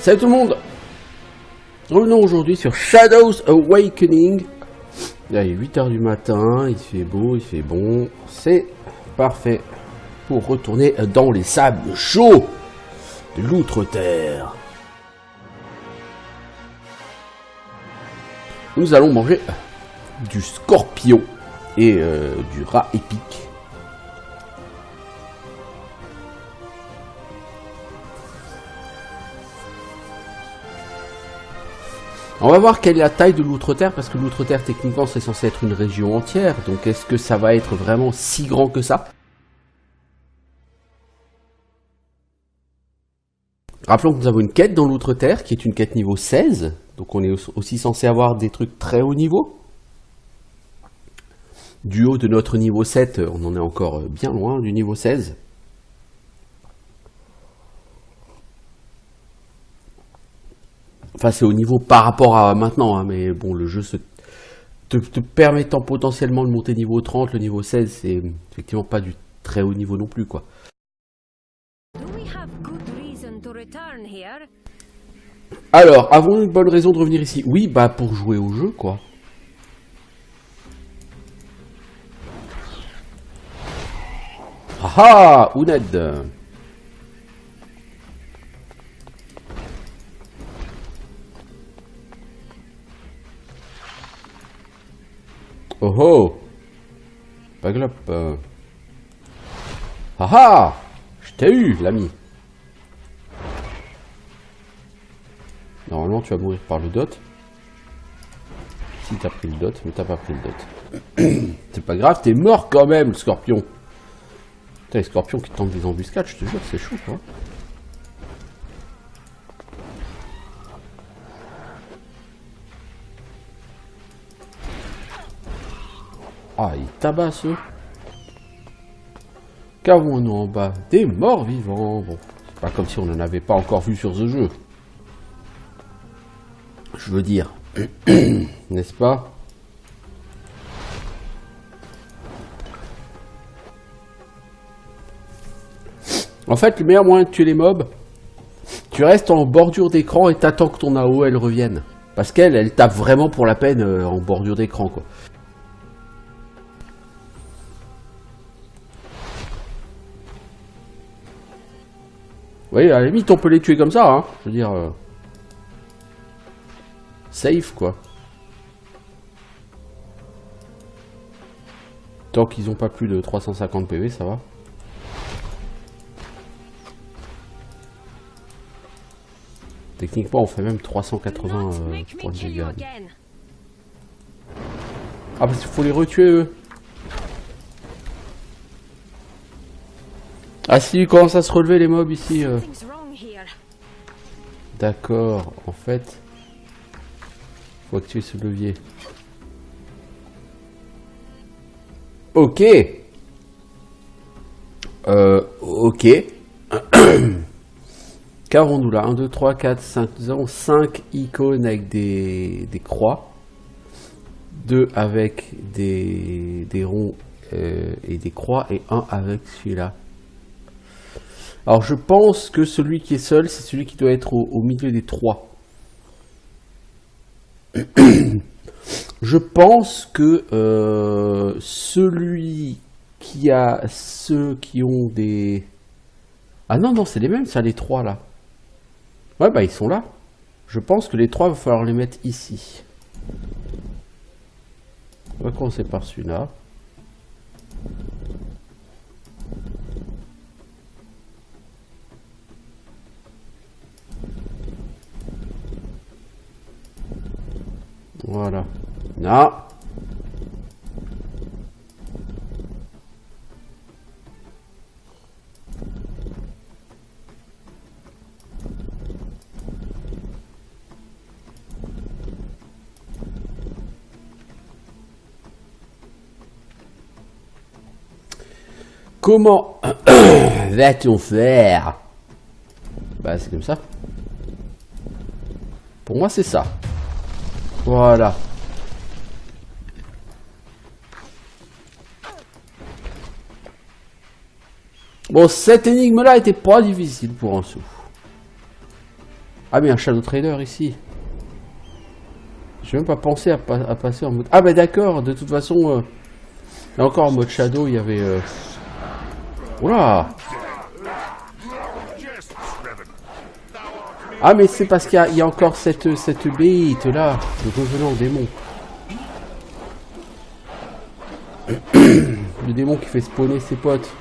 Salut tout le monde. Revenons aujourd'hui sur Shadows Awakening. Là, il est 8 h du matin, il fait beau, il fait bon. C'est parfait pour retourner dans les sables chauds de l'Outre-Terre. Nous allons manger du scorpion et du rat épique. On va voir quelle est la taille de l'Outre-Terre, parce que l'Outre-Terre, techniquement, c'est censé être une région entière. Donc, est-ce que ça va être vraiment si grand que ça? Rappelons que nous avons une quête dans l'Outre-Terre, qui est une quête niveau 16. Donc, on est aussi censé avoir des trucs très haut niveau. Du haut de notre niveau 7, on en est encore bien loin du niveau 16. Enfin, c'est au niveau par rapport à maintenant, hein, mais bon, le jeu te permettant potentiellement de monter niveau 30, le niveau 16, c'est effectivement pas du très haut niveau non plus, quoi. Alors, avons-nous une bonne raison de revenir ici? Oui, bah pour jouer au jeu, quoi. Ah ah, Ouned. Oh oh! Baglop. Ah ah! Je t'ai eu, l'ami. Normalement, tu vas mourir par le dot. Si t'as pris le dot, mais t'as pas pris le dot. C'est pas grave, t'es mort quand même, le scorpion. Putain, les scorpions qui tentent des embuscades, je te jure, c'est chaud, quoi. Ah, il tabasse eux. Qu'avons-nous en bas? Des morts vivants. Bon, c'est pas comme si on n'en avait pas encore vu sur ce jeu. Je veux dire. N'est-ce pas? En fait, le meilleur moyen de tuer les mobs, tu restes en bordure d'écran et t'attends que ton AO elle revienne. Parce qu'elle, elle tape vraiment pour la peine en bordure d'écran, quoi. Oui, à la limite, on peut les tuer comme ça, hein. Je veux dire... safe, quoi. Tant qu'ils n'ont pas plus de 350 PV, ça va. Techniquement, on fait même 380 points de dégâts. Ah, parce qu'il faut les retuer, eux. Ah si, ils commencent à se relever les mobs ici. D'accord, en fait, faut activer ce levier. Ok. Ok. Qu'avons-nous là? 1, 2, 3, 4, 5. Nous avons 5 icônes avec des croix. 2 avec des ronds et des croix. Et 1 avec celui-là. Alors je pense que celui qui est seul, c'est celui qui doit être au milieu des 3. Je pense que celui qui a ceux qui ont des... Ah non, non, c'est les mêmes, ça, les 3 là. Ouais, bah ils sont là. Je pense que les 3, il va falloir les mettre ici. On va commencer par celui-là. Voilà. Non. Comment va-t-on faire? Bah c'est comme ça. Pour moi c'est ça. Voilà. Bon, cette énigme-là était pas difficile pour un sou. Ah mais un Shadow Trader ici. J'ai même pas pensé à passer en mode... Ah bah d'accord, de toute façon... là encore en mode Shadow, il y avait... Oula. Ah mais c'est parce qu'il y a encore cette bête là, le revenant démon. Le démon qui fait spawner ses potes.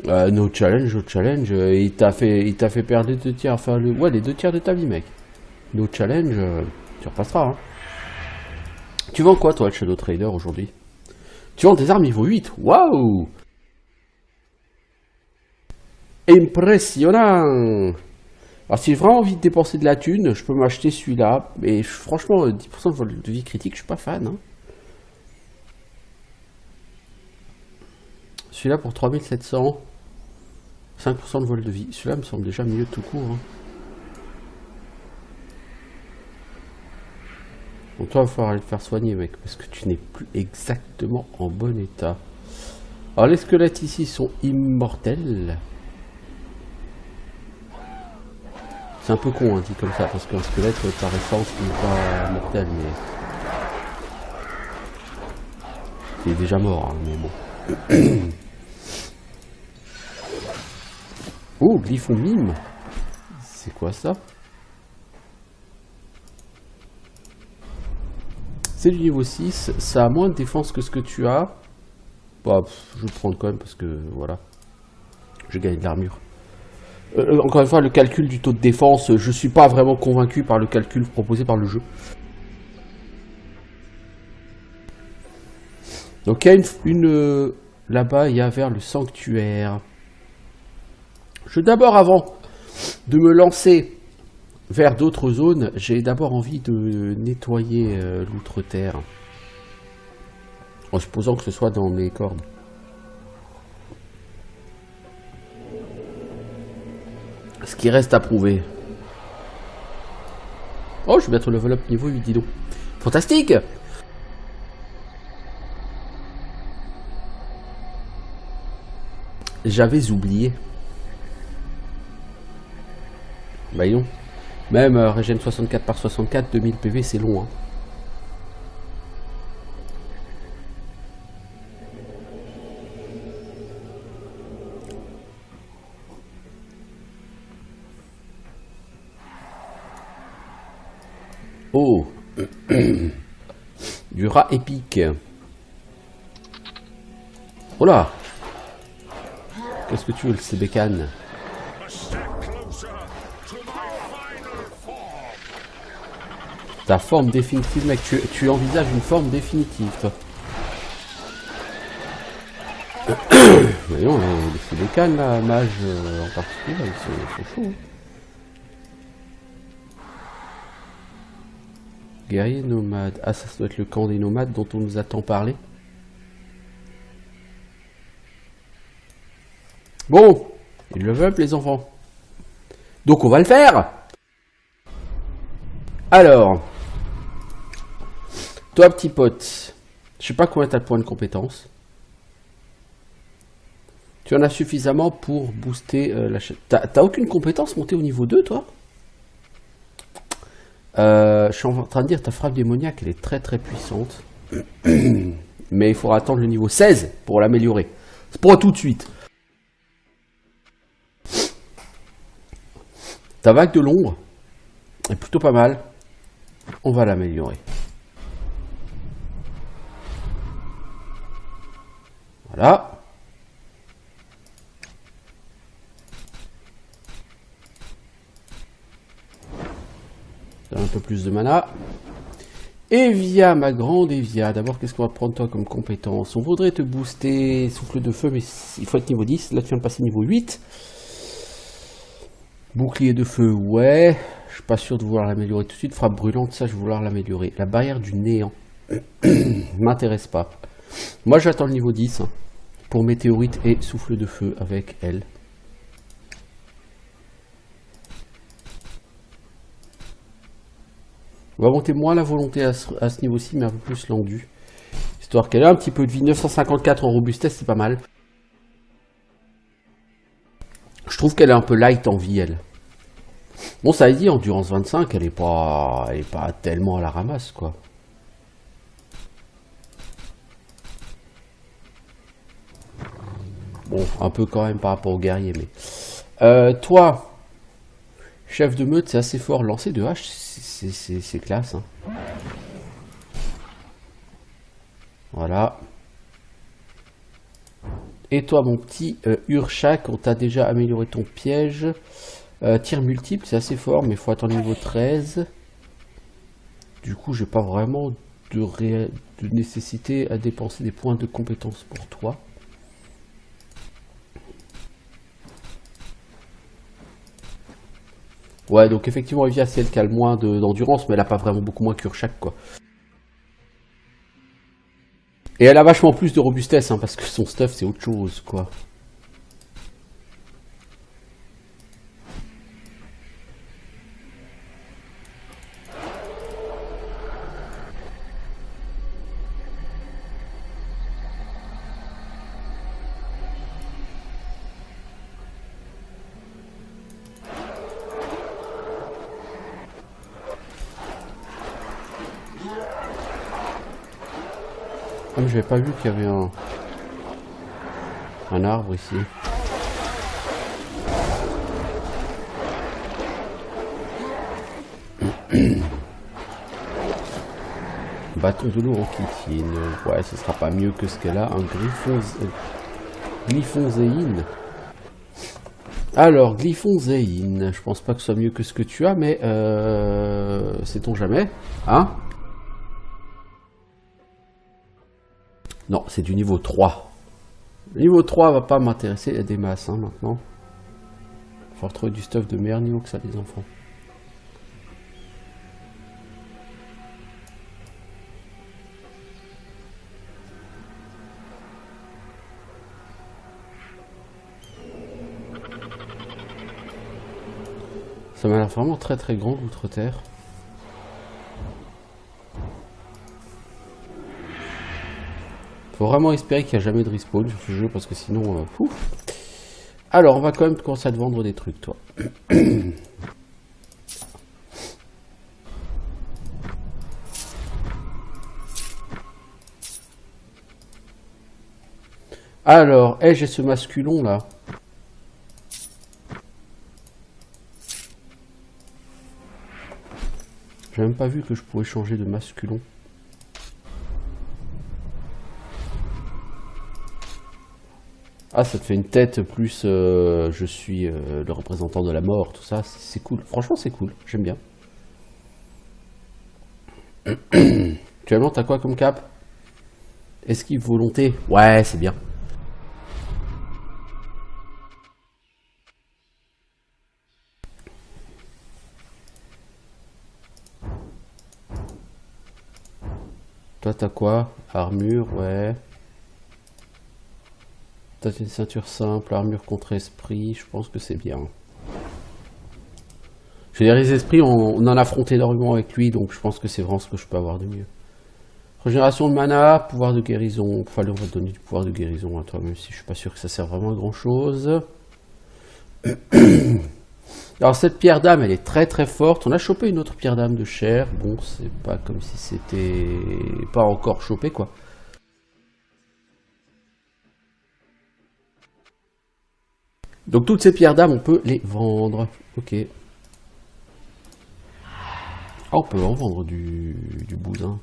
No challenge, no challenge. Il t'a fait perdre les 2 tiers, enfin ouais, les 2 tiers de ta vie, mec. No challenge, tu repasseras. Hein. Tu vends quoi, toi, le Shadow Trader aujourd'hui? Tu vends des armes niveau 8. Waouh! Impressionnant! Alors, si j'ai vraiment envie de dépenser de la thune, je peux m'acheter celui-là. Mais franchement, 10% de vol de vie critique, je suis pas fan. Hein. Celui-là pour 3700. 5% de vol de vie. Celui-là me semble déjà mieux tout court. Hein. Donc toi, il va falloir aller te faire soigner, mec, parce que tu n'es plus exactement en bon état. Alors, les squelettes ici sont immortels. C'est un peu con, hein, dit comme ça, parce qu'un squelette, par essence, n'est pas mortel, mais... il est déjà mort, hein, mais bon. Oh, Glyphon mime. C'est quoi ça? C'est du niveau 6, ça a moins de défense que ce que tu as. Bah, je vais le prendre quand même parce que, voilà. Je gagne de l'armure. Encore une fois, le calcul du taux de défense, je suis pas vraiment convaincu par le calcul proposé par le jeu. Donc il y a une là-bas, il y a vers le sanctuaire. D'abord, avant de me lancer vers d'autres zones, j'ai d'abord envie de nettoyer l'outre-terre. En supposant que ce soit dans mes cordes. Ce qui reste à prouver. Oh, je vais mettre le level up niveau 8, dis donc. Fantastique! J'avais oublié. Bah non. Même régène 64 par 64, 2000 PV, c'est long. Hein. Oh. Du rat épique. Oh là. Qu'est-ce que tu veux, le CBCAN? Ta forme définitive, mec. Tu envisages une forme définitive, toi. Voyons, les CBCAN, là, mage en particulier, ils sont chauds. Guerrier nomade. Ah, ça doit être le camp des nomades dont on nous a tant parlé. Bon, il le veut, les enfants. Donc on va le faire. Alors, toi petit pote, je sais pas combien t'as de points de compétence. Tu en as suffisamment pour booster la chaîne. T'as aucune compétence montée au niveau 2, toi? Je suis en train de dire, ta frappe démoniaque, elle est très très puissante. Mais il faudra attendre le niveau 16 pour l'améliorer. C'est pas tout de suite. Ta vague de l'ombre est plutôt pas mal. On va l'améliorer. Voilà. Un peu plus de mana. Evia, ma grande Evia. D'abord, qu'est-ce qu'on va prendre toi comme compétence? On voudrait te booster souffle de feu, mais il faut être niveau 10. Là, tu viens de passer niveau 8. Bouclier de feu, ouais. Je suis pas sûr de vouloir l'améliorer tout de suite. Frappe brûlante, ça, je vais vouloir l'améliorer. La barrière du néant. M'intéresse pas. Moi, j'attends le niveau 10. Hein, pour météorite et souffle de feu avec elle. On va monter moins la volonté à ce niveau-ci, mais un peu plus l'endu. Histoire qu'elle ait un petit peu de vie. 954 en robustesse, c'est pas mal. Je trouve qu'elle est un peu light en vie, elle. Bon, ça a dit, endurance 25, elle est pas tellement à la ramasse, quoi. Bon, un peu quand même par rapport au guerrier, mais... toi, chef de meute, c'est assez fort. Lancer de hache, c'est classe, hein. Voilà. Et toi, mon petit Urshak, on t'a déjà amélioré ton piège. Tir multiple, c'est assez fort, mais il faut attendre niveau 13. Du coup, j'ai pas vraiment de nécessité à dépenser des points de compétence pour toi. Ouais, donc effectivement, Evia, c'est elle qui a le moins d'endurance, mais elle a pas vraiment beaucoup moins qu'Urshak, quoi. Et elle a vachement plus de robustesse, hein, parce que son stuff, c'est autre chose, quoi. Comme j'avais pas vu qu'il y avait un arbre ici. Bâton de l'eau en chitine. Ouais, ce sera pas mieux que ce qu'elle a. Un glyphonzéine. Alors, glyphonzéine. Je pense pas que ce soit mieux que ce que tu as, mais sait-on jamais, hein? Non, c'est du niveau 3. Le niveau 3 va pas m'intéresser. Il y a des masses, hein, maintenant. Faut retrouver du stuff de meilleur niveau que ça, les enfants. Ça m'a l'air vraiment très très grand, l'outre-terre. Faut vraiment espérer qu'il n'y a jamais de respawn sur ce jeu, parce que sinon... pouf. Alors, on va quand même commencer à te vendre des trucs, toi. Alors, j'ai ce masculon, là. J'ai même pas vu que je pouvais changer de masculon. Ah, ça te fait une tête plus je suis le représentant de la mort, tout ça, c'est cool. Franchement, c'est cool, j'aime bien. Actuellement, t'as quoi comme cap? Esquive volonté. Ouais, c'est bien. Toi, t'as quoi? Armure, ouais. T'as une ceinture simple, armure contre esprit, je pense que c'est bien. Je veux dire, les esprits, on en a affronté énormément avec lui, donc je pense que c'est vraiment ce que je peux avoir de mieux. Régénération de mana, pouvoir de guérison. Enfin, on va te donner du pouvoir de guérison à toi, même si je suis pas sûr que ça sert vraiment à grand chose. Alors, cette pierre d'âme, elle est très très forte. On a chopé une autre pierre d'âme de chair. Bon, c'est pas comme si c'était pas encore chopé, quoi. Donc toutes ces pierres d'âme, on peut les vendre. Ok. Ah, on peut en vendre du bousin.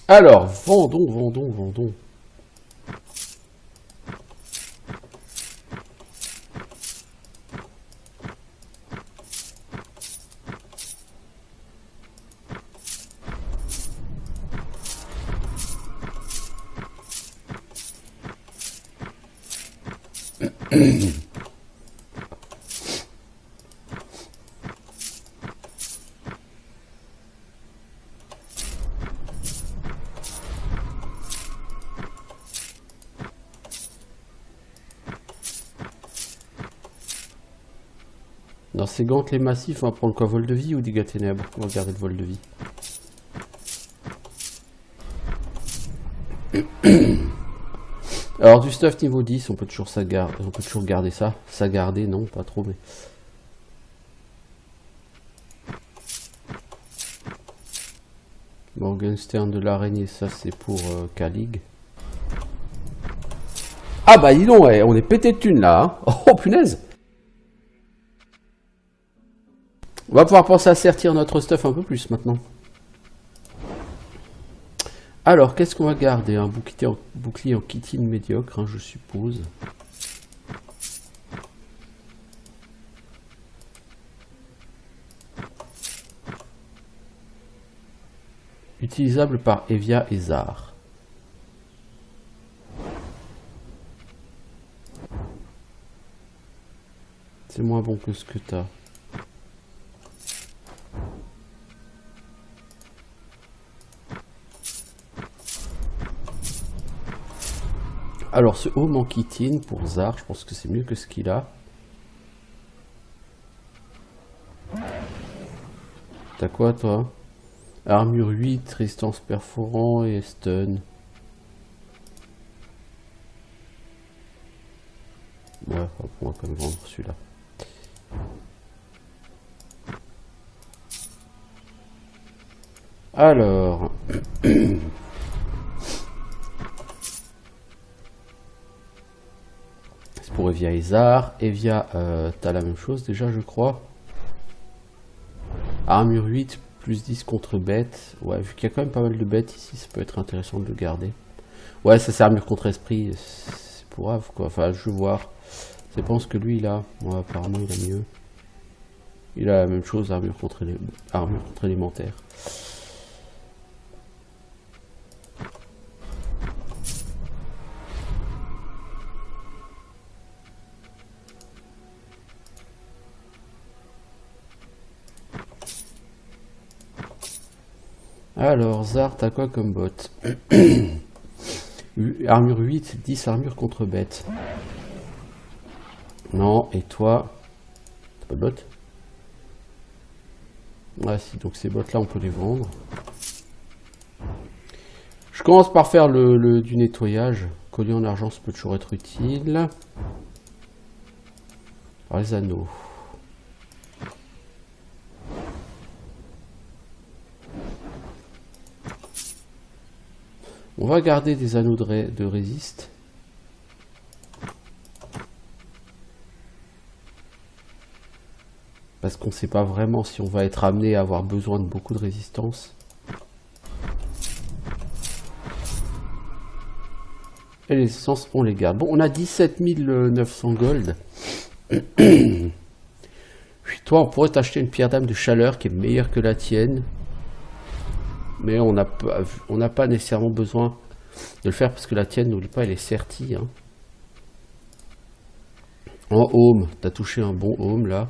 Alors, vendons. Dans ces gantelets massifs, on va prendre quoi? Vol de vie ou dégâts ténèbres? On va garder le vol de vie. Alors du stuff niveau 10, on peut toujours garder ça. Garder, non, pas trop, mais... Morgenstern de l'araignée, ça c'est pour Kalig. Ah bah dis donc, ouais, on est pété de thunes là. Hein. Oh punaise. On va pouvoir penser à sertir notre stuff un peu plus maintenant. Alors, qu'est-ce qu'on va garder? Un bouclier en chitine médiocre, hein, je suppose. Utilisable par Evia et Zar. C'est moins bon que ce que t'as. Alors, ce home en chitine pour Zar, je pense que c'est mieux que ce qu'il a. T'as quoi, toi? Armure 8, résistance perforant et stun. Ouais, on va quand même vendre celui-là. Alors... c'est pour Evia et Zar. Evia, t'as la même chose déjà, je crois. Armure 8, plus 10 contre bête. Ouais, vu qu'il y a quand même pas mal de bêtes ici, ça peut être intéressant de le garder. Ouais, ça c'est armure contre esprit. C'est pour grave, quoi. Enfin, je veux voir. Je pense que lui, il a... Ouais, apparemment, il a mieux. Il a la même chose, armure contre élémentaire. Alors, Zar, t'as quoi comme bot? Armure 8, 10 armure contre bête. Non, et toi? T'as pas de bot? Ah si, donc ces bottes là on peut les vendre. Je commence par faire du nettoyage. Collier en argent, ça peut toujours être utile. Alors, les anneaux. On va garder des anneaux de résiste. Parce qu'on ne sait pas vraiment si on va être amené à avoir besoin de beaucoup de résistance. Et les essences, on les garde. Bon, on a 17 900 gold. Puis toi, on pourrait t'acheter une pierre d'âme de chaleur qui est meilleure que la tienne. Mais on n'a pas nécessairement besoin de le faire parce que la tienne, n'oublie pas, elle est sertie. Hein. En home, tu as touché un bon home là.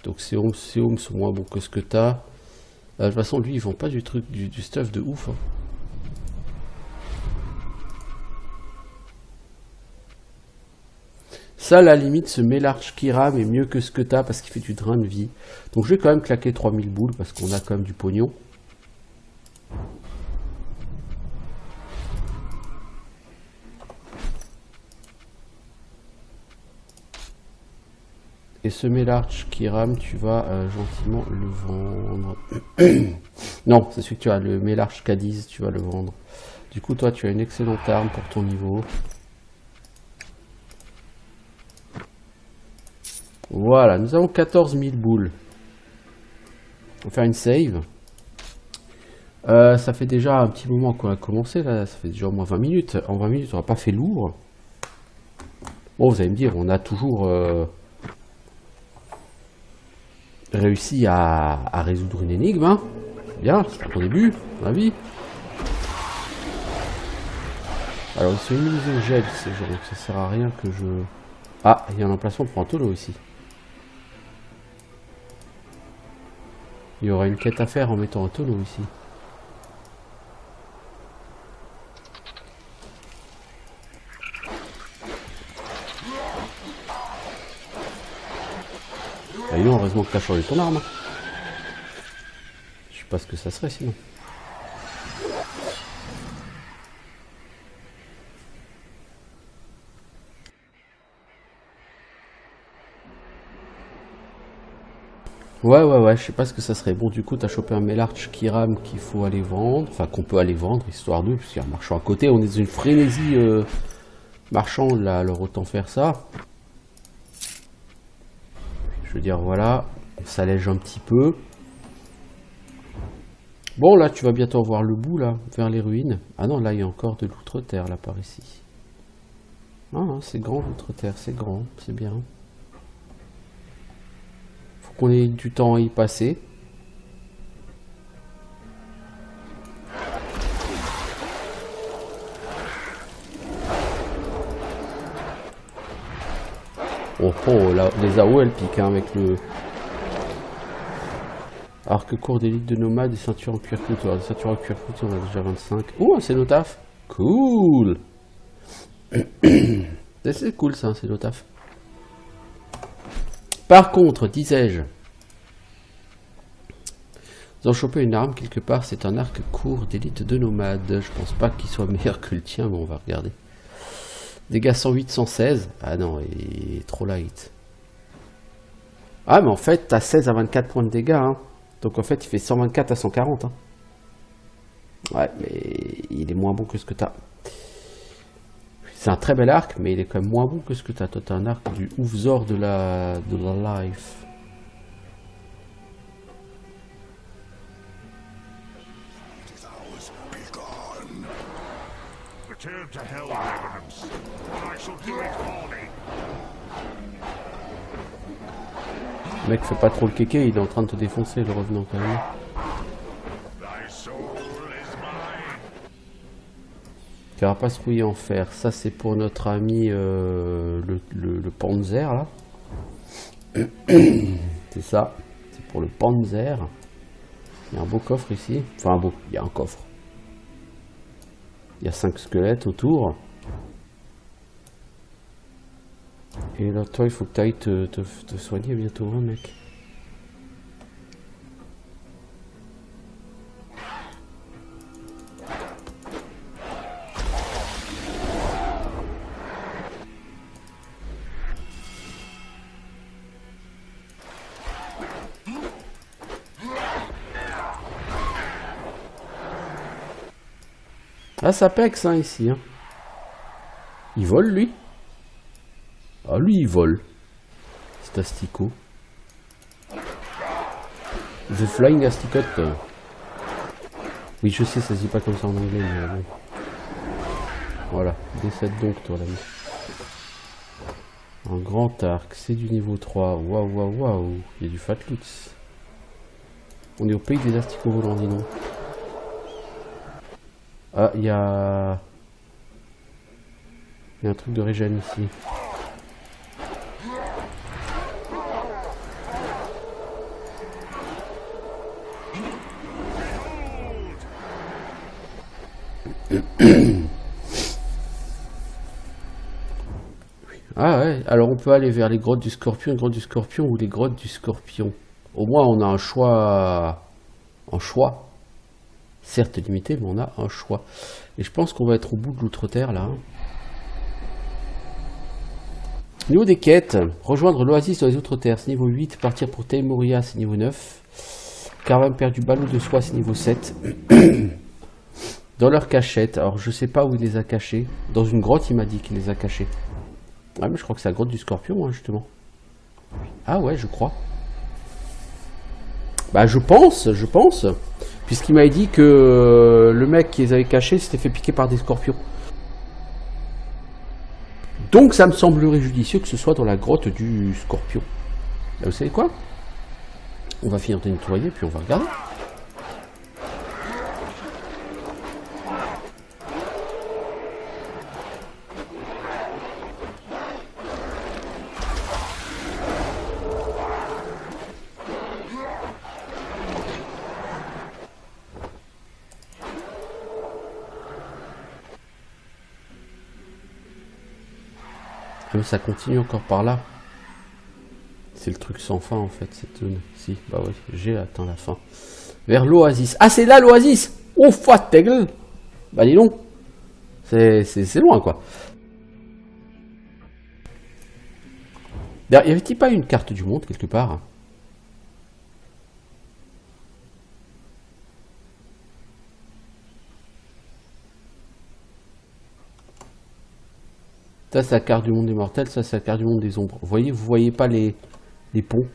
Donc ces homes sont moins bons que ce que tu as. De toute façon, lui, ils vont pas du stuff de ouf. Hein. Ça, à la limite, ce Mélarche Kiram est mieux que ce que tu as parce qu'il fait du drain de vie. Donc je vais quand même claquer 3000 boules parce qu'on a quand même du pognon. Et ce Mélarche Kiram, tu vas gentiment le vendre. Non, c'est celui que tu as, le Mélarche Cadiz, tu vas le vendre. Du coup, toi, tu as une excellente arme pour ton niveau. Voilà, nous avons 14 000 boules. On va faire une save. Ça fait déjà un petit moment qu'on a commencé, là. Ça fait déjà au moins 20 minutes. En 20 minutes, on n'a pas fait lourd. Bon, vous allez me dire, on a toujours... réussi à résoudre une énigme, hein. Bien, c'est au début, à mon avis. Alors, ils sont immunisés au gel, ces gens, donc ça sert à rien que je... Ah, il y a un emplacement pour un tonneau ici. Il y aura une quête à faire en mettant un tonneau ici. Ah non, heureusement que t'as changé ton arme. Je sais pas ce que ça serait sinon. Ouais, je sais pas ce que ça serait. Bon, du coup, t'as chopé un Melarch qui rame qu'il faut aller vendre. Enfin, qu'on peut aller vendre, histoire d'eux, puisqu'il y a un marchand à côté. On est dans une frénésie marchand, là, alors autant faire ça. Je veux dire, voilà, on s'allège un petit peu. Bon, là, tu vas bientôt voir le bout, là, vers les ruines. Ah non, là, il y a encore de l'outre-terre, là, par ici. Ah, c'est grand, l'outre-terre, c'est grand, c'est bien. Faut qu'on ait du temps à y passer. Oh, là, les AO, elles piquent, hein, avec le... Arc court d'élite de nomade et ceinture en cuir couture. Alors, des ceintures en cuir couture, on a déjà 25. Oh, c'est Notaf. Cool. C'est cool, ça, c'est Notaf. Par contre, disais-je, vous en chopez une arme quelque part, c'est un arc court d'élite de nomade. Je pense pas qu'il soit meilleur que le tien, mais on va regarder. Dégâts 108, 116. Ah non, il est trop light. Ah, mais en fait, t'as 16 à 24 points de dégâts. Hein. Donc en fait, il fait 124 à 140. Hein. Ouais, mais il est moins bon que ce que t'as. C'est un très bel arc, mais il est quand même moins bon que ce que t'as. Toi, t'as un arc du Oufzor de la life. Le mec fait pas trop le kéké, il est en train de te défoncer le revenant quand même. Carapace rouillée en fer, ça c'est pour notre ami le Panzer là. C'est ça, c'est pour le Panzer. Il y a un beau coffre ici, enfin il y a un coffre. Il y a 5 squelettes autour. Et là toi il faut que tu ailles te soigner bientôt hein mec. Ah, ça pexe, hein, ici. Hein. Il vole, lui. Ah, lui, il vole. C'est Astico. The Flying Asticot. Oui, je sais, ça se dit pas comme ça en anglais, mais bon. Voilà, décède donc, toi, l'ami. Un grand arc, c'est du niveau 3. Waouh. Il y a du Fatlux. On est au pays des asticots volants, dis donc. Ah, il y a un truc de régène ici. Ah ouais, alors on peut aller vers les grottes du Scorpion, ou les grottes du Scorpion. Au moins on a un choix. Certes limité, mais on a un choix. Et je pense qu'on va être au bout de l'outre-terre là. Niveau des quêtes, rejoindre l'oasis dans les outre-terres, c'est niveau 8, partir pour Teymoria, c'est niveau 9. Caravane perdu ballot de soie, c'est niveau 7. Dans leur cachette, alors je sais pas où il les a cachés. Dans une grotte, il m'a dit qu'il les a cachés. Ah mais je crois que c'est la grotte du Scorpion, hein, justement. Ah ouais, je crois. Bah je pense. Puisqu'il m'avait dit que le mec qui les avait cachés s'était fait piquer par des scorpions. Donc ça me semblerait judicieux que ce soit dans la grotte du Scorpion. Là, vous savez quoi? On va finir de nettoyer, puis on va regarder. Ah, mais ça continue encore par là. C'est le truc sans fin en fait, cette zone. Si, bah oui, j'ai atteint la fin. Vers l'oasis. Ah, c'est là l'oasis! Oh, fuck ta gueule! Bah dis donc. C'est loin quoi. D'ailleurs, y avait-il pas une carte du monde quelque part? Ça, c'est la carte du monde des mortels, ça, c'est la carte du monde des ombres. Vous voyez pas les ponts?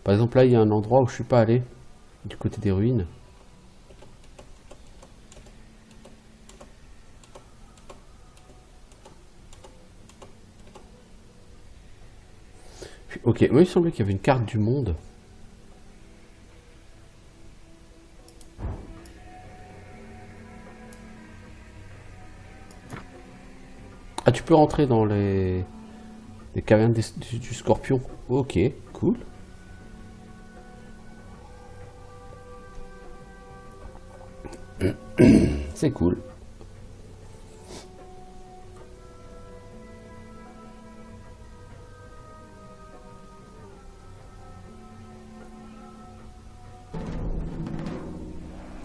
Par exemple, là, il y a un endroit où je suis pas allé, du côté des ruines. Ok, moi, il semblait qu'il y avait une carte du monde. Ah, tu peux rentrer dans les cavernes du scorpion. Ok, cool. C'est cool.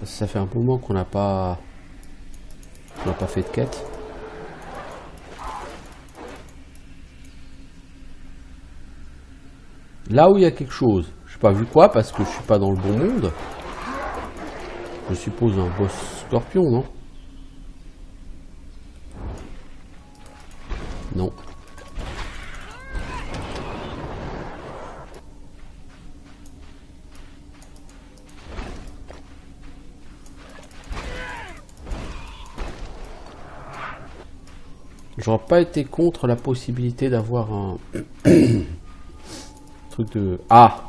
Ça fait un moment qu'on n'a pas fait de quête. Là où il y a quelque chose. Je n'ai pas vu quoi parce que je suis pas dans le bon monde. Je suppose un boss scorpion, non? Non. J'aurais pas été contre la possibilité d'avoir un truc de... Ah!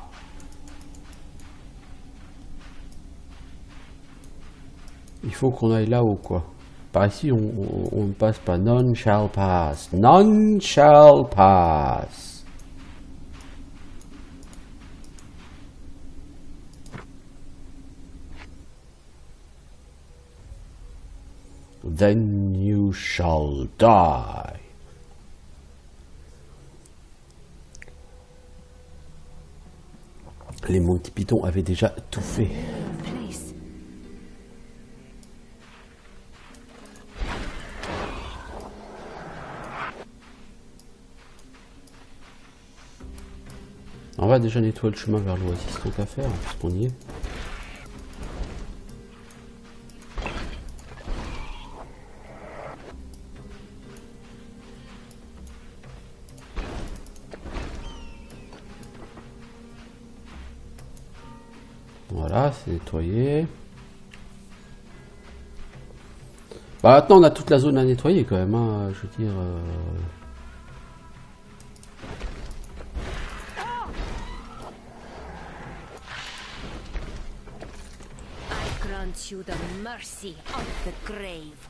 Il faut qu'on aille là-haut, quoi. Par ici, on ne passe pas. None shall pass. None shall pass. Then you shall die. Les Monty Python avaient déjà tout fait. On va déjà nettoyer le chemin vers l'oasis, tant qu'à faire, puisqu'on y est. Voilà, c'est nettoyé. Bah maintenant on a toute la zone à nettoyer quand même, hein, je veux dire... You the mercy of the grave.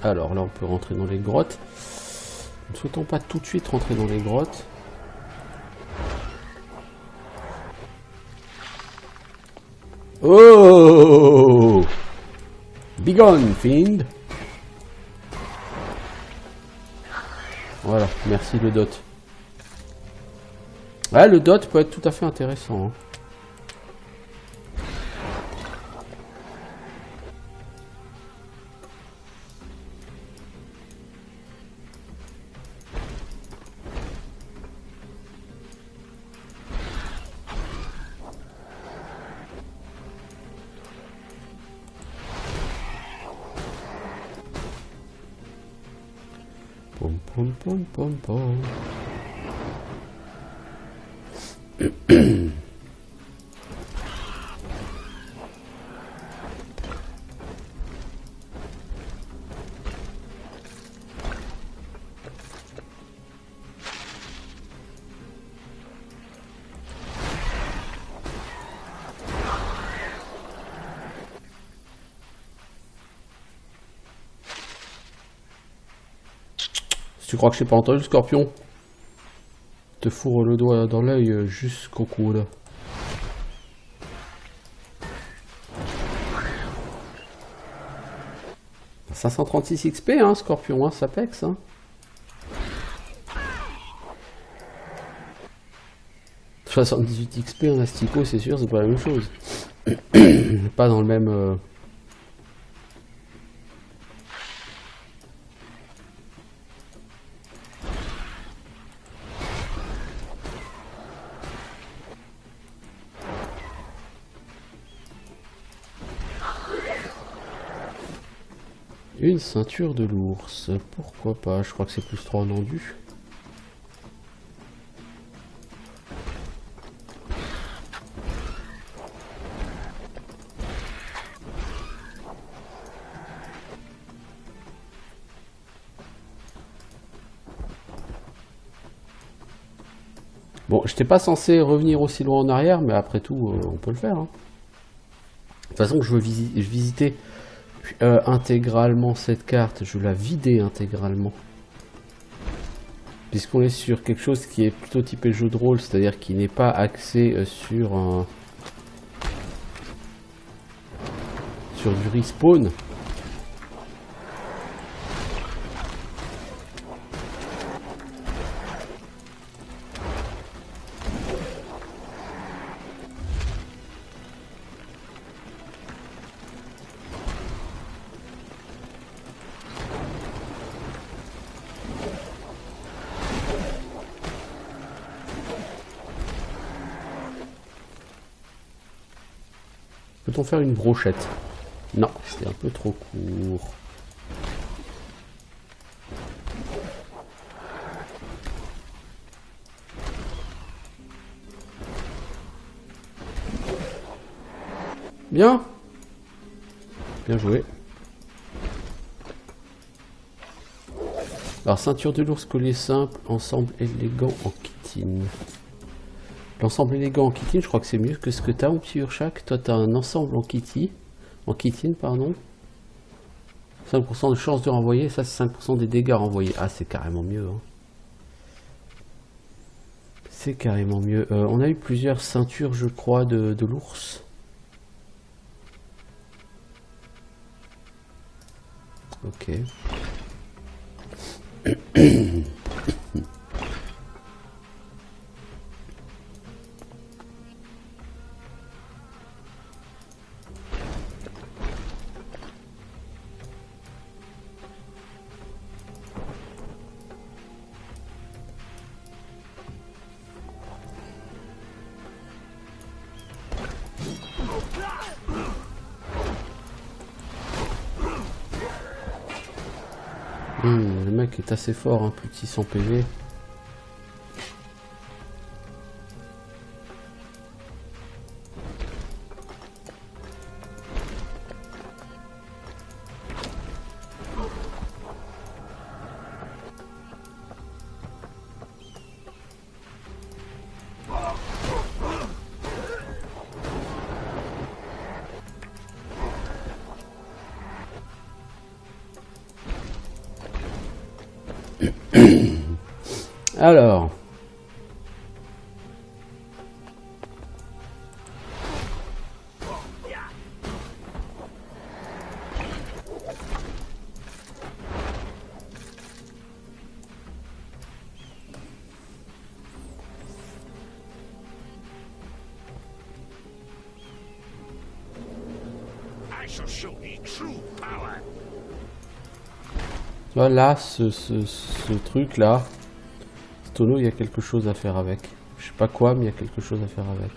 Alors là on peut rentrer dans les grottes. Ne souhaitons pas tout de suite rentrer dans les grottes. Oh! Begone, fiend! Voilà, merci le dot. Ouais, le dot peut être tout à fait intéressant. Hein. Pom pom pom pom pom. Tu crois que je t'ai pas entendu, Scorpion? Te fourre le doigt dans l'œil jusqu'au cou là. « 536 XP, hein, Scorpion, hein, ça pexe, hein. 78 XP en asticot, c'est sûr, c'est pas la même chose. Pas dans le même... Une ceinture de l'ours, pourquoi pas? Je crois que c'est plus 3 en endu. Bon, j'étais pas censé revenir aussi loin en arrière, mais après tout, on peut le faire. Hein. De toute façon, je veux visiter intégralement cette carte, je veux la vider intégralement. Puisqu'on est sur quelque chose qui est plutôt typé jeu de rôle, c'est-à-dire qui n'est pas axé sur du respawn. Peut-on faire une brochette? Non, c'est un peu trop court. Bien. Bien joué. Alors, ceinture de l'ours, collier simple, ensemble élégant en chitine. L'ensemble élégant en chitine, je crois que c'est mieux que ce que tu as, mon petit Urshak. Toi, tu as un ensemble en chitine, pardon. 5% de chance de renvoyer, ça c'est 5% des dégâts renvoyés. Ah, c'est carrément mieux. Hein. C'est carrément mieux. On a eu plusieurs ceintures, je crois, de l'ours. Ok. Le mec est assez fort, hein, plus de 600 PV. Alors, voilà, ce truc là, ce tonneau, il y a quelque chose à faire avec. Je sais pas quoi, mais il y a quelque chose à faire avec.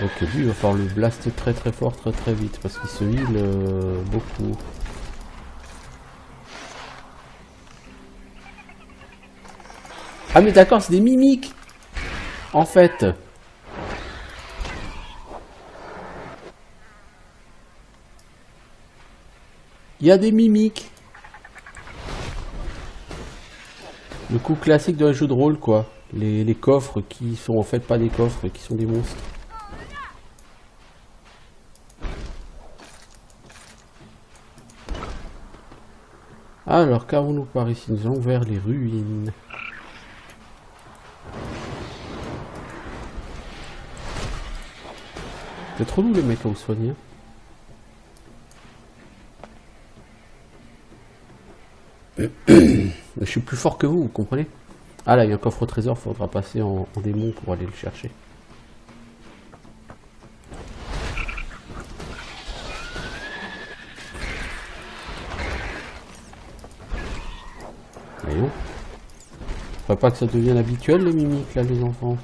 Ok, lui il va falloir le blaster très très fort, très très vite, parce qu'il se heal beaucoup. Ah mais d'accord, c'est des mimiques en fait. Il y a des mimiques. Le coup classique d'un jeu de rôle, quoi. Les coffres qui sont en fait pas des coffres, qui sont des monstres. Alors, qu'avons-nous par ici? Nous allons vers les ruines. C'est trop lourd les mecs à vous soigner. Je suis plus fort que vous, vous comprenez? Ah là, il y a un coffre au trésor, il faudra passer en démon pour aller le chercher. Voyons. Faudrait pas que ça devienne habituel les mimiques là, les enfants.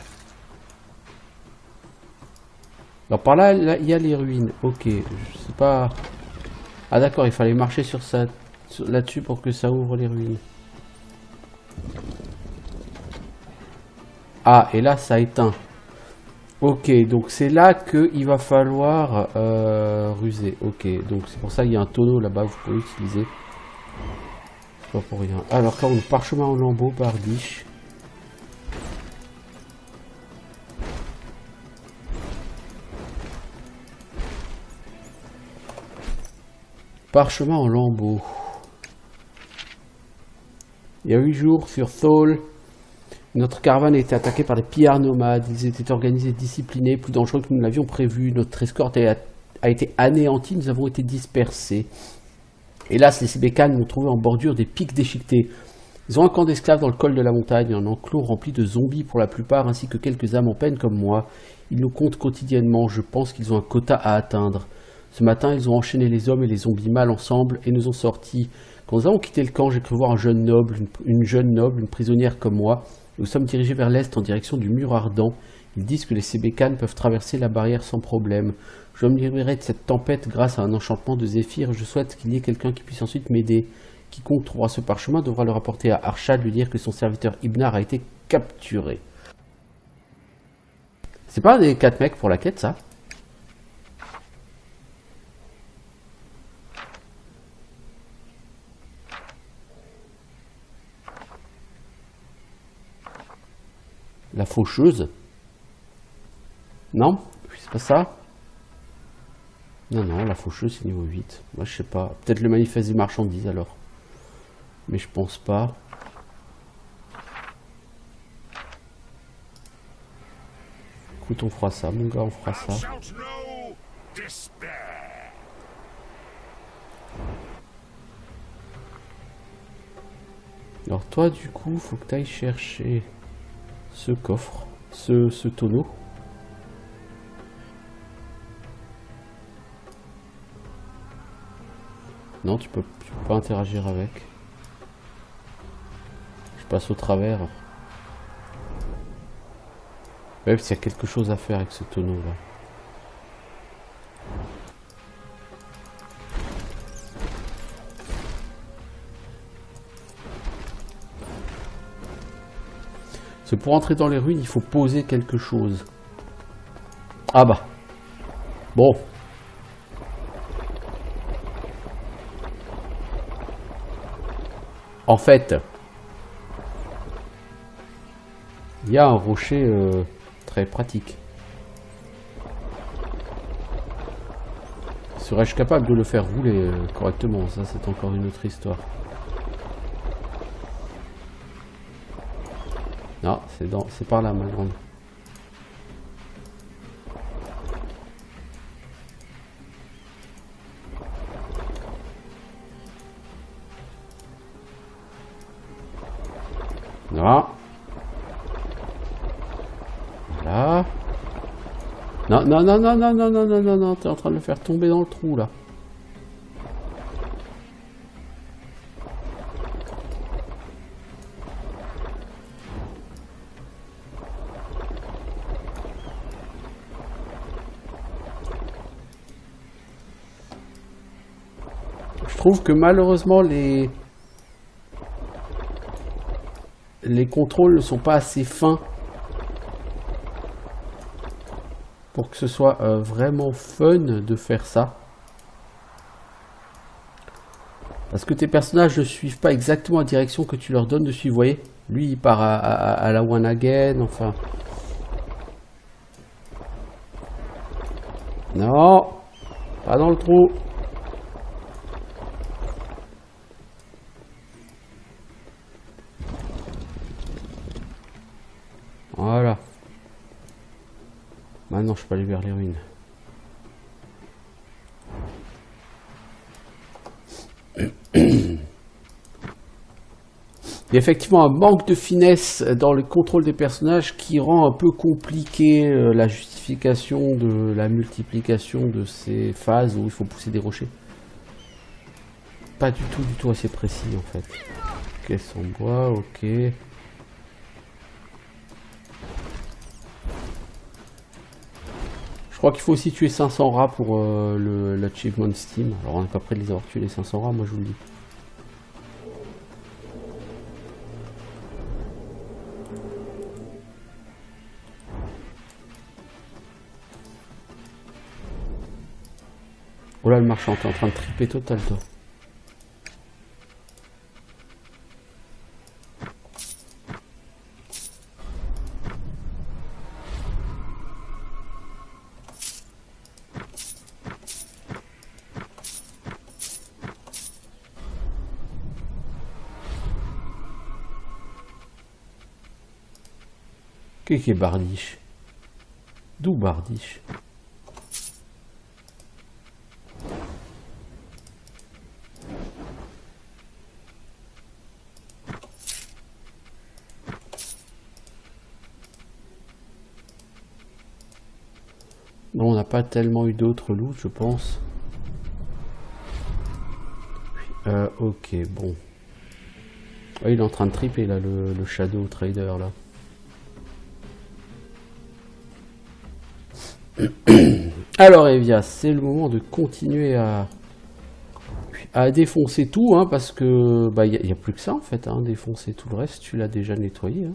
Alors par là, il y a les ruines. Ok, je sais pas. Ah d'accord, il fallait marcher sur ça, là-dessus pour que ça ouvre les ruines. Ah, et là, ça éteint. Ok, donc c'est là qu'il va falloir ruser. Ok, donc c'est pour ça qu'il y a un tonneau là-bas, vous pouvez l'utiliser. C'est pas pour rien. Alors, quand on parchemin en lambeaux, bardiche. Parchemin en lambeaux. Il y a 8 jours sur Thol. Notre caravane a été attaquée par des pillards nomades. Ils étaient organisés, disciplinés, plus dangereux que nous l'avions prévu. Notre escorte a été anéantie, nous avons été dispersés. Hélas, les Sébécanes nous trouvé en bordure des pics déchiquetés. Ils ont un camp d'esclaves dans le col de la montagne, un enclos rempli de zombies pour la plupart, ainsi que quelques âmes en peine comme moi. Ils nous comptent quotidiennement, je pense qu'ils ont un quota à atteindre. Ce matin, ils ont enchaîné les hommes et les zombies mâles ensemble et nous ont sortis. Quand nous avons quitté le camp, j'ai cru voir un jeune noble, une jeune noble, une prisonnière comme moi. Nous sommes dirigés vers l'est en direction du mur ardent. Ils disent que les Sébécanes peuvent traverser la barrière sans problème. Je me libérerai de cette tempête grâce à un enchantement de Zéphyr. Je souhaite qu'il y ait quelqu'un qui puisse ensuite m'aider. Quiconque trouvera ce parchemin devra le rapporter à Arshad, lui dire que son serviteur Ibnar a été capturé. C'est pas des 4 mecs pour la quête, ça? La faucheuse? Non? C'est pas ça? Non, non, la faucheuse c'est niveau 8. Moi je sais pas. Peut-être le manifeste des marchandises alors. Mais je pense pas. Écoute, on fera ça, mon gars, on fera ça. Alors toi du coup, faut que tu ailles chercher ce coffre, ce tonneau. Non, tu peux pas interagir avec. Je passe au travers. Ouais, parce qu'il y a quelque chose à faire avec ce tonneau là. Parce que pour entrer dans les ruines, il faut poser quelque chose. Ah bah. Bon. En fait, il y a un rocher très pratique. Serais-je capable de le faire rouler correctement? Ça, c'est encore une autre histoire. Non, c'est par là, ma grande. Non. Voilà. Non, non, non, non, non, non, non, non, non, non, t'es en train de le faire tomber dans le trou, là. Je trouve que malheureusement les contrôles ne sont pas assez fins pour que ce soit vraiment fun de faire ça. Parce que tes personnages ne suivent pas exactement la direction que tu leur donnes de suivre. Vous voyez, lui il part à la one again, enfin. Non, pas dans le trou. je peux aller vers les ruines. Il y a effectivement un manque de finesse dans le contrôle des personnages qui rend un peu compliqué la justification de la multiplication de ces phases où il faut pousser des rochers. Pas du tout assez précis en fait. Caisse en bois, ok. Je crois qu'il faut aussi tuer 500 rats pour l'achievement Steam. Alors on n'est pas près de les avoir tués les 500 rats, moi je vous le dis. Oh là le marchand, t'es en train de triper total toi. Qu'est-ce qui est Bardiche? D'où Bardiche? Non, on n'a pas tellement eu d'autres loot, je pense. Ok, bon. Ah, il est en train de triper là, le Shadow Trader là. Alors Evia, c'est le moment de continuer à défoncer tout, hein, parce que bah y a plus que ça en fait, hein, défoncer tout le reste, tu l'as déjà nettoyé. Hein.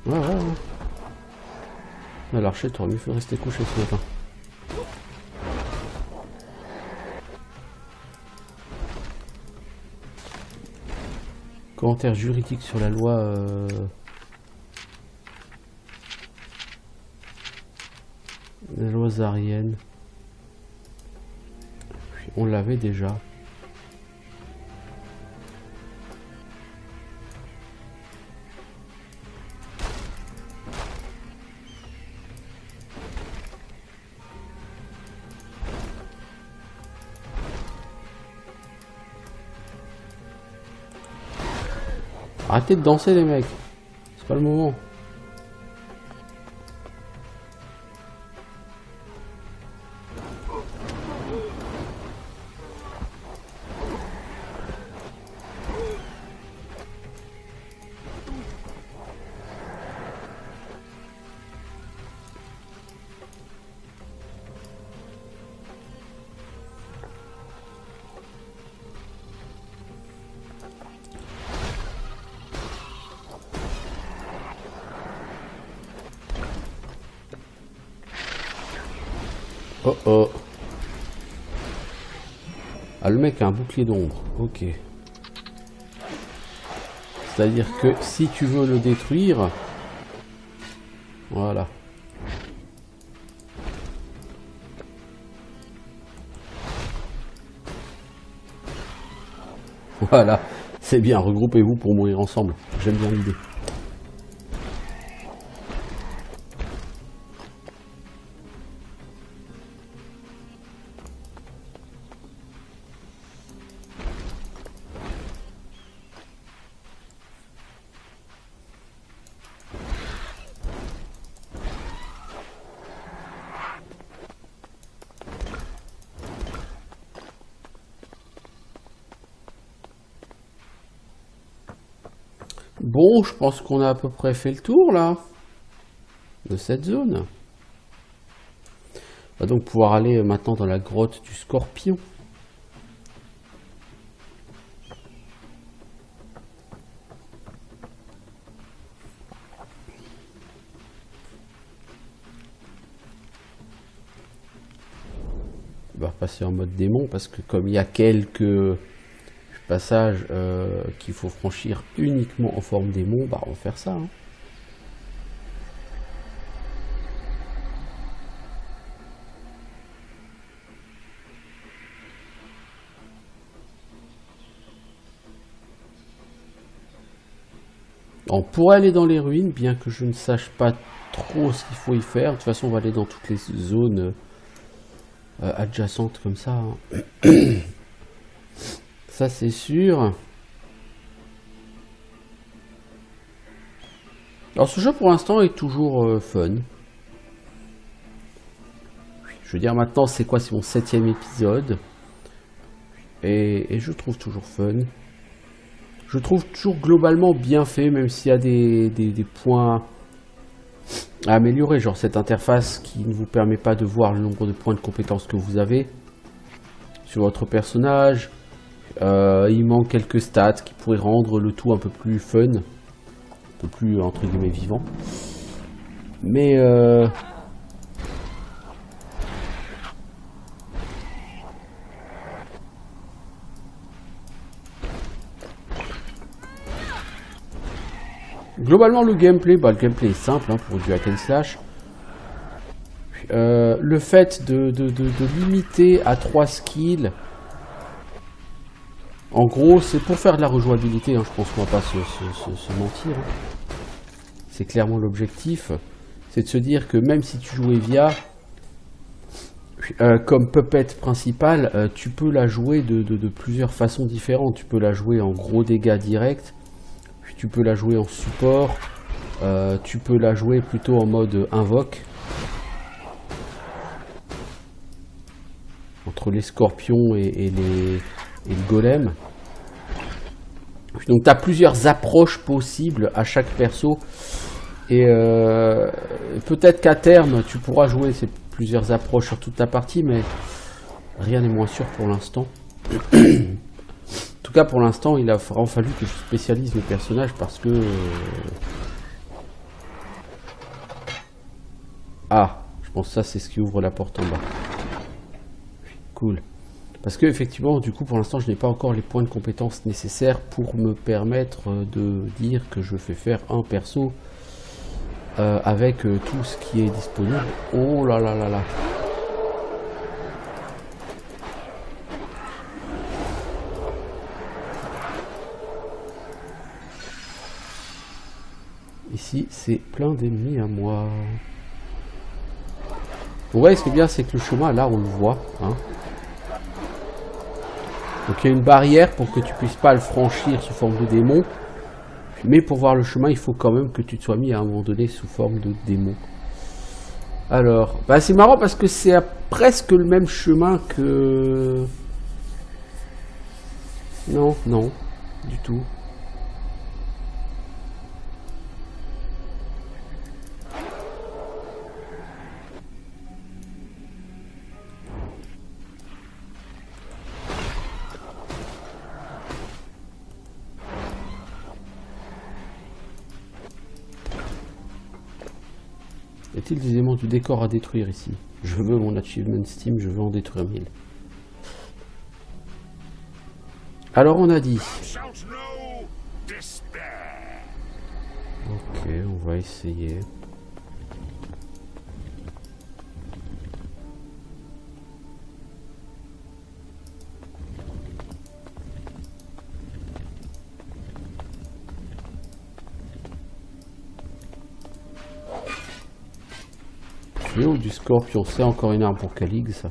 Ouais. L'archer, t'aurais mieux fait rester couché ce matin. Commentaire juridique sur la loi. La loi zarienne. On l'avait déjà. Arrêtez de danser les mecs. C'est pas le moment. Oh oh. Ah, le mec a un bouclier d'ombre. Ok. C'est-à-dire que si tu veux le détruire... Voilà. Voilà. C'est bien, regroupez-vous pour mourir ensemble. J'aime bien l'idée. Bon, je pense qu'on a à peu près fait le tour, là, de cette zone. On va donc pouvoir aller maintenant dans la grotte du Scorpion. On va repasser en mode démon, parce que comme il y a quelques passages qu'il faut franchir uniquement en forme démon, bah on va faire ça. Hein. On pourrait aller dans les ruines, bien que je ne sache pas trop ce qu'il faut y faire. De toute façon, on va aller dans toutes les zones adjacentes comme ça. Hein. Ça, c'est sûr. Alors, ce jeu, pour l'instant, est toujours fun. Je veux dire, maintenant, c'est quoi? C'est mon 7e épisode. Et je trouve toujours fun. Je trouve toujours globalement bien fait, même s'il y a des points à améliorer. Genre cette interface qui ne vous permet pas de voir le nombre de points de compétences que vous avez sur votre personnage. Il manque quelques stats qui pourraient rendre le tout un peu plus fun. Un peu plus, entre guillemets, vivant. Mais... globalement, le gameplay est simple hein, pour du hack and slash. Le fait de limiter à 3 skills, en gros, c'est pour faire de la rejouabilité. Hein, je pense qu'on va pas se mentir. Hein. C'est clairement l'objectif. C'est de se dire que même si tu joues Evia, comme puppet principal, tu peux la jouer de plusieurs façons différentes. Tu peux la jouer en gros dégâts directs. Tu peux la jouer en support, tu peux la jouer plutôt en mode invoque. Entre les scorpions et le golem. Donc tu as plusieurs approches possibles à chaque perso. Et peut-être qu'à terme, tu pourras jouer ces plusieurs approches sur toute ta partie, mais rien n'est moins sûr pour l'instant. En tout cas, pour l'instant, il a vraiment fallu que je spécialise mes personnages parce que... Ah, je pense que ça, c'est ce qui ouvre la porte en bas. Cool. Parce que, effectivement, du coup, pour l'instant, je n'ai pas encore les points de compétences nécessaires pour me permettre de dire que je fais faire un perso avec tout ce qui est disponible. Oh là là là là. Ici, c'est plein d'ennemis à moi. Ouais, ce qui est bien, c'est que le chemin, là, on le voit. Hein. Donc, il y a une barrière pour que tu puisses pas le franchir sous forme de démon. Mais pour voir le chemin, il faut quand même que tu te sois mis à un moment donné sous forme de démon. Alors, bah, c'est marrant parce que c'est presque le même chemin que... Non, non, du tout. Y a-t-il des éléments du décor à détruire ici? Je veux mon achievement Steam, je veux en détruire 1000. Alors on a dit... Ok, on va essayer. Ou du scorpion, c'est encore une arme pour Calig, ça.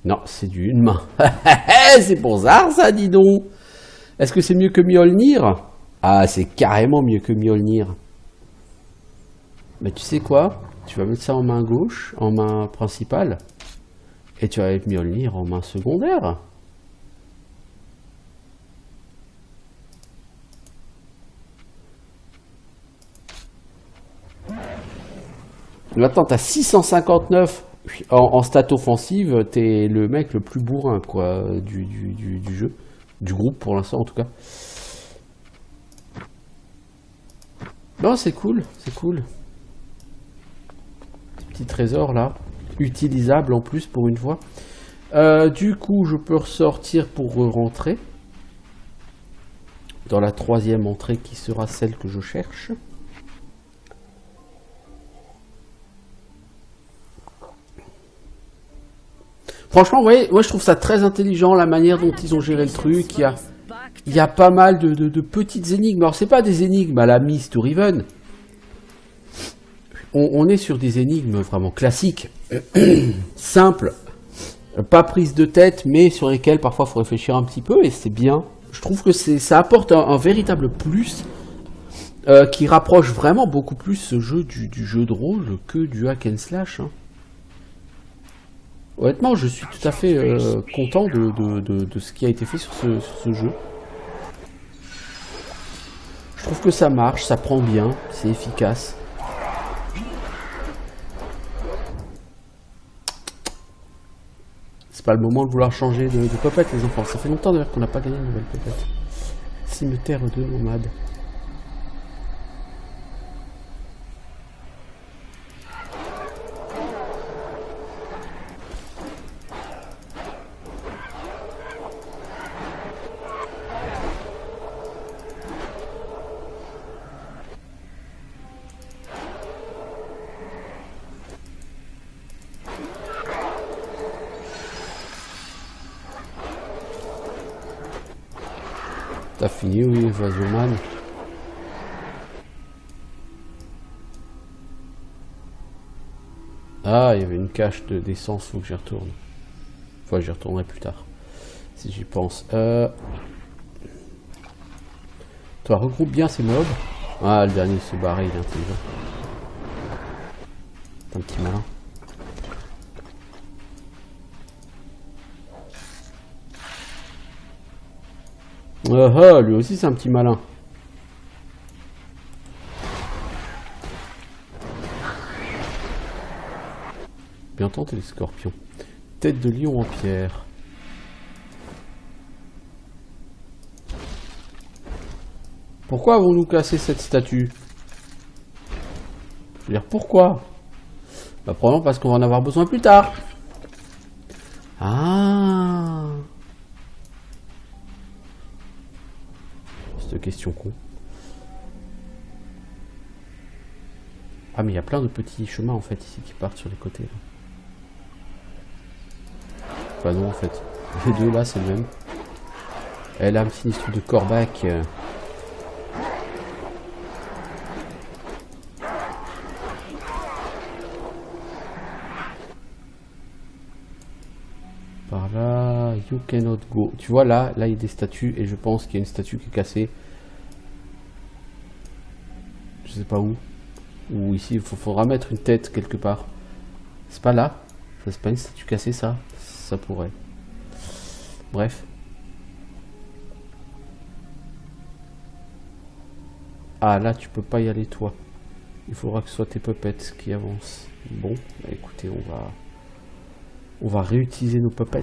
Non, c'est du une main. C'est pour ça, dis donc. Est-ce que c'est mieux que Mjolnir? Ah, c'est carrément mieux que Mjolnir. Mais tu sais quoi? Tu vas mettre ça en main gauche, en main principale, et tu vas mettre Mjolnir en main secondaire. Maintenant, t'as 659 en stat offensive, t'es le mec le plus bourrin, quoi, du jeu. Du groupe, pour l'instant, en tout cas. Non, c'est cool, c'est cool. Petit trésor, là. Utilisable, en plus, pour une fois. Du coup, je peux ressortir pour rentrer. Dans la 3e entrée, qui sera celle que je cherche. Franchement, vous voyez, moi je trouve ça très intelligent, la manière dont ils ont géré le truc. Il y a pas mal de petites énigmes. Alors, c'est pas des énigmes à la Myst ou Riven. On est sur des énigmes vraiment classiques, simples, pas prises de tête, mais sur lesquelles parfois il faut réfléchir un petit peu, et c'est bien. Je trouve que ça apporte un véritable plus qui rapproche vraiment beaucoup plus ce jeu du jeu de rôle que du hack and slash. Hein. Honnêtement, je suis tout à fait content de ce qui a été fait sur ce jeu. Je trouve que ça marche, ça prend bien, c'est efficace. C'est pas le moment de vouloir changer de puppet, les enfants. Ça fait longtemps d'ailleurs qu'on n'a pas gagné une nouvelle puppet. Cimetière de nomades. T'as fini, oui, Vazoman. Ah, il y avait une cache d'essence, faut que j'y retourne. Enfin, j'y retournerai plus tard, si j'y pense. Toi, regroupe bien ces mobs. Ah, le dernier se barre, il est intelligent. C'est un petit malin. Lui aussi c'est un petit malin. Bien tenté les scorpions. Tête de lion en pierre. Pourquoi avons-nous cassé cette statue? Je veux dire pourquoi? Bah probablement parce qu'on va en avoir besoin plus tard. Ah. Cette question con. Ah mais il y a plein de petits chemins en fait ici qui partent sur les côtés. Là. Bah non en fait. Les deux là c'est le même. Elle a un sinistre de Corbac. Par là, you cannot go. Tu vois là il y a des statues et je pense qu'il y a une statue qui est cassée. Je sais pas où. Ou ici, il faudra mettre une tête quelque part. C'est pas là. Ça c'est pas une statue cassée ça. Ça pourrait. Bref. Ah là tu peux pas y aller toi. Il faudra que ce soit tes puppets qui avancent. Bon, bah, écoutez, on va réutiliser nos puppets.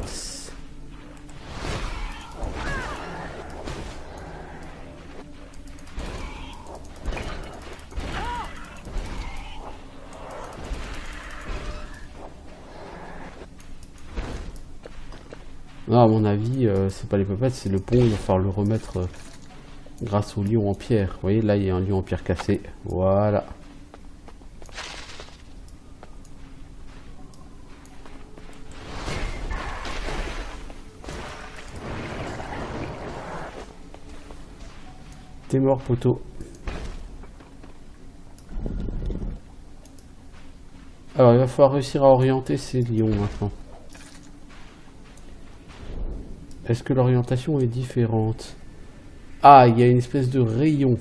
Non, à mon avis, c'est pas les puppets, c'est le pont. Il va falloir le remettre grâce au lion en pierre. Vous voyez, là, il y a un lion en pierre cassé. Voilà. T'es mort, poteau. Alors, il va falloir réussir à orienter ces lions maintenant. Est-ce que l'orientation est différente? Ah, il y a une espèce de rayon.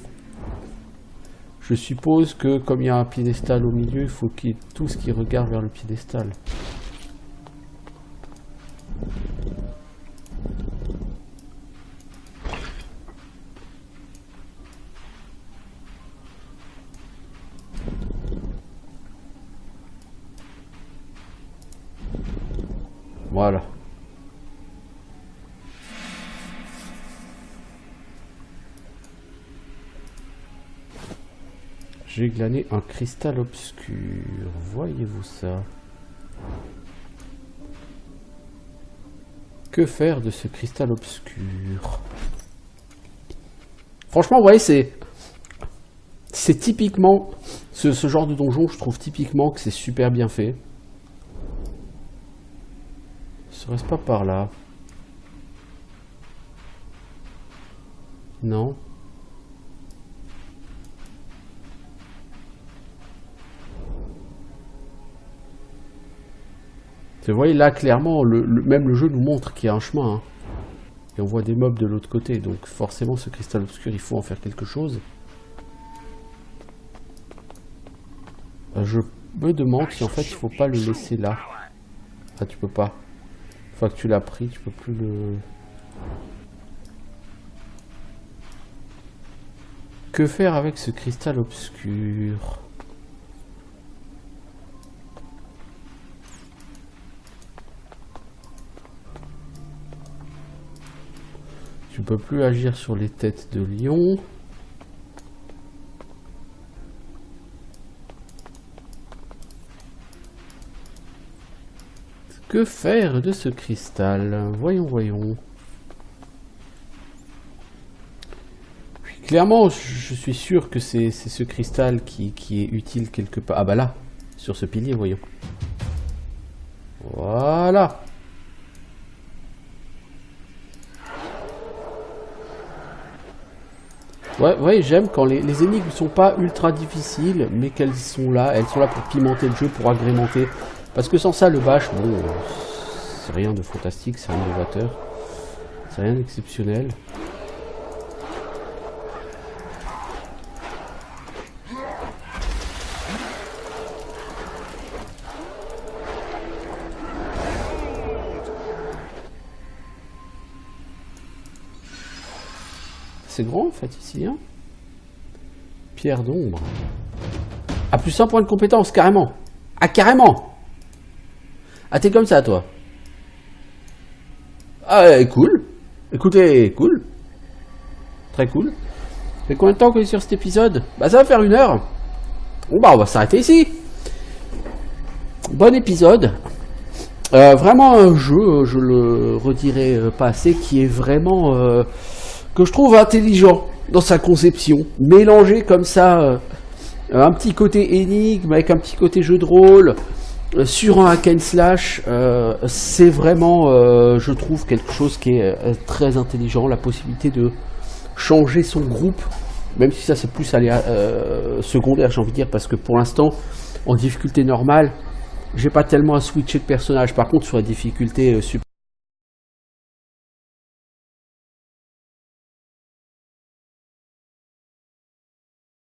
Je suppose que comme il y a un piédestal au milieu, il faut qu'il y ait tout ce qui regarde vers le piédestal. Voilà. J'ai glané un cristal obscur. Voyez-vous ça? Que faire de ce cristal obscur? Franchement, vous voyez, c'est typiquement ce genre de donjon. Je trouve typiquement que c'est super bien fait. Serait-ce pas par là? Non. Vous voyez là clairement, même le jeu nous montre qu'il y a un chemin. Hein. Et on voit des mobs de l'autre côté, donc forcément ce cristal obscur, il faut en faire quelque chose. Je me demande si en fait il faut pas le laisser là. Ah tu peux pas. Une fois que tu l'as pris, tu peux plus le... Que faire avec ce cristal obscur? Tu peux plus agir sur les têtes de lion. Que faire de ce cristal? Voyons, voyons. Clairement, je suis sûr que c'est ce cristal qui est utile quelque part. Ah bah là, sur ce pilier, voyons. Voilà. Ouais, j'aime quand les énigmes sont pas ultra difficiles, mais qu'elles sont là. Elles sont là pour pimenter le jeu, pour agrémenter. Parce que sans ça, le bash, bon, c'est rien de fantastique, c'est rien d'innovateur. C'est rien d'exceptionnel. C'est grand en fait ici, hein. Pierre d'ombre. Ah, plus 100 points de compétence, carrément. Ah, carrément. Ah, t'es comme ça, toi. Ah, cool. Écoutez, cool. Très cool. Ça fait combien de temps qu'on est sur cet épisode? Bah, ça va faire 1 heure. Bon, bah, on va s'arrêter ici. Bon épisode. Vraiment un jeu, je le redirai pas assez, qui est vraiment... que je trouve intelligent dans sa conception. Mélanger comme ça un petit côté énigme avec un petit côté jeu de rôle sur un hack and slash, c'est vraiment, je trouve, quelque chose qui est très intelligent. La possibilité de changer son groupe, même si ça c'est plus secondaire, j'ai envie de dire, parce que pour l'instant, en difficulté normale, j'ai pas tellement à switcher de personnage. Par contre, sur la difficulté super